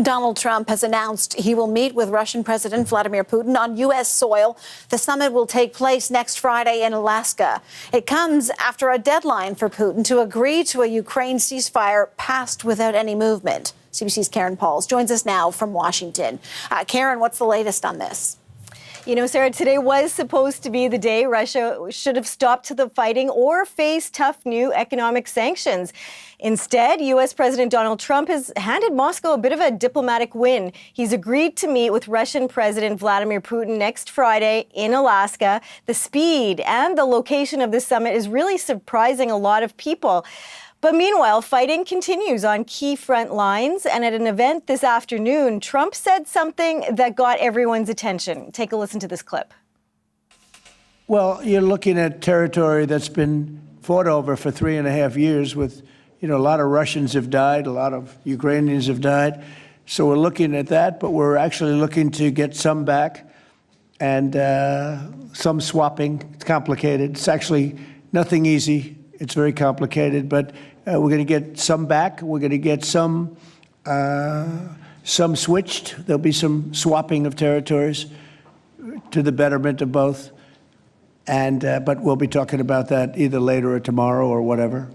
Donald Trump has announced he will meet with Russian President Vladimir Putin on U.S. soil. The summit will take place next Friday in Alaska. It comes after a deadline for Putin to agree to a Ukraine ceasefire passed without any movement. CBC's Karen Pauls joins us now from Washington. Karen, what's the latest on this? You know, Sarah, today was supposed to be the day Russia should have stopped the fighting or face tough new economic sanctions. Instead, U.S. President Donald Trump has handed Moscow a bit of a diplomatic win. He's agreed to meet with Russian President Vladimir Putin next Friday in Alaska. The speed and the location of the summit is really surprising a lot of people. But meanwhile, fighting continues on key front lines. And at an event this afternoon, Trump said something that got everyone's attention. Take a listen to this clip. Well, you're looking at territory that's been fought over for 3.5 years with, a lot of Russians have died, a lot of Ukrainians have died. So we're looking at that, but we're actually looking to get some back and some swapping. It's complicated. It's actually nothing easy. It's very complicated, but we're going to get some back. We're going to get some switched. There'll be some swapping of territories to the betterment of both. But we'll be talking about that either later or tomorrow or whatever.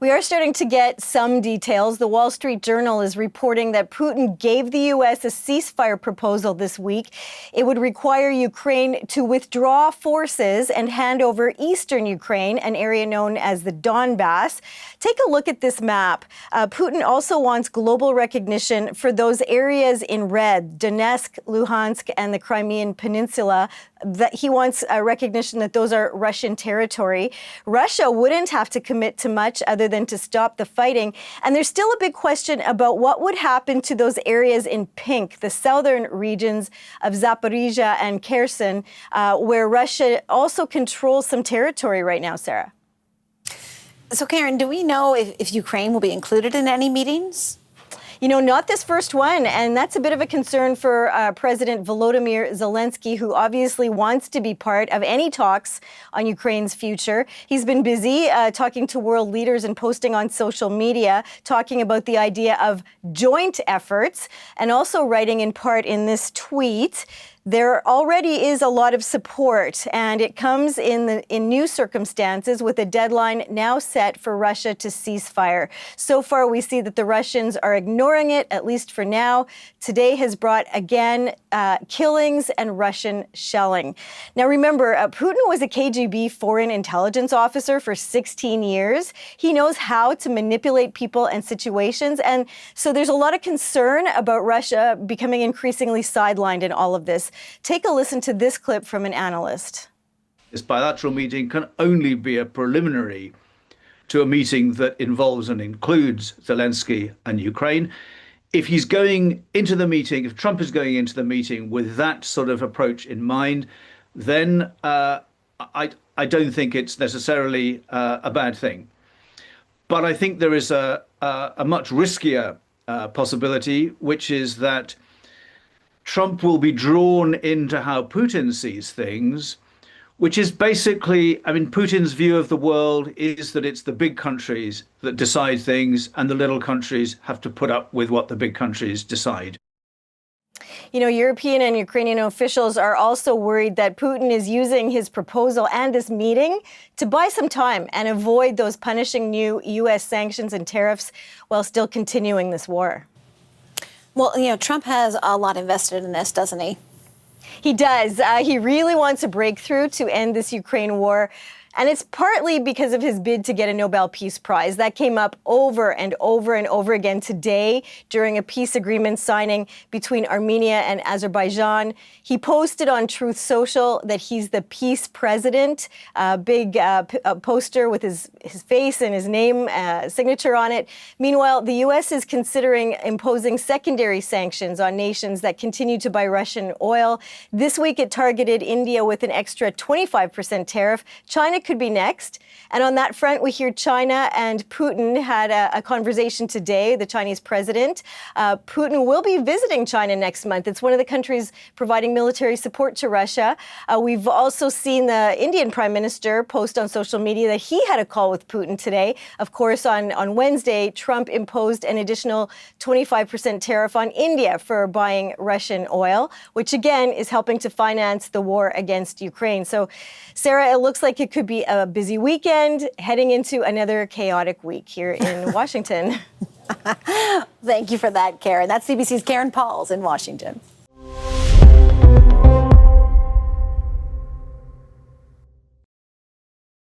We are starting to get some details. The Wall Street Journal is reporting that Putin gave the U.S. a ceasefire proposal this week. It would require Ukraine to withdraw forces and hand over eastern Ukraine, an area known as the Donbass. Take a look at this map. Putin also wants global recognition for those areas in red, Donetsk, Luhansk, and the Crimean Peninsula. That he wants a recognition that those are Russian territory. Russia wouldn't have to commit to much other than to stop the fighting. And there's still a big question about what would happen to those areas in pink, the southern regions of Zaporizhia and Kherson, where Russia also controls some territory right now, Sarah. So, Karen, do we know if Ukraine will be included in any meetings? You know, not this first one, and that's a bit of a concern for President Volodymyr Zelensky, who obviously wants to be part of any talks on Ukraine's future. He's been busy talking to world leaders and posting on social media, talking about the idea of joint efforts, and also writing in part in this tweet. There already is a lot of support, and it comes in new circumstances with a deadline now set for Russia to cease fire. So far, we see that the Russians are ignoring it, at least for now. Today has brought, again, killings and Russian shelling. Now, remember, Putin was a KGB foreign intelligence officer for 16 years. He knows how to manipulate people and situations, and so there's a lot of concern about Russia becoming increasingly sidelined in all of this. Take a listen to this clip from an analyst. This bilateral meeting can only be a preliminary to a meeting that involves and includes Zelensky and Ukraine. If he's going into the meeting, if Trump is going into the meeting with that sort of approach in mind, then I don't think it's necessarily a bad thing. But I think there is a much riskier possibility, which is that Trump will be drawn into how Putin sees things, which is basically, Putin's view of the world is that it's the big countries that decide things and the little countries have to put up with what the big countries decide. You know, European and Ukrainian officials are also worried that Putin is using his proposal and this meeting to buy some time and avoid those punishing new U.S. sanctions and tariffs while still continuing this war. Well, Trump has a lot invested in this, doesn't he? He does. He really wants a breakthrough to end this Ukraine war. And it's partly because of his bid to get a Nobel Peace Prize. That came up over and over and over again today during a peace agreement signing between Armenia and Azerbaijan. He posted on Truth Social that he's the peace president, a big poster with his face and his name signature on it. Meanwhile, the U.S. is considering imposing secondary sanctions on nations that continue to buy Russian oil. This week, it targeted India with an extra 25% tariff. China could be next. And on that front, we hear China and Putin had a conversation today, the Chinese president. Putin will be visiting China next month. It's one of the countries providing military support to Russia. We've also seen the Indian Prime Minister post on social media that he had a call with Putin today. Of course, on Wednesday, Trump imposed an additional 25% tariff on India for buying Russian oil, which again is helping to finance the war against Ukraine. So, Sarah, it looks like it could be a busy weekend heading into another chaotic week here in Washington. Thank you for that, Karen. That's CBC's Karen Pauls in Washington.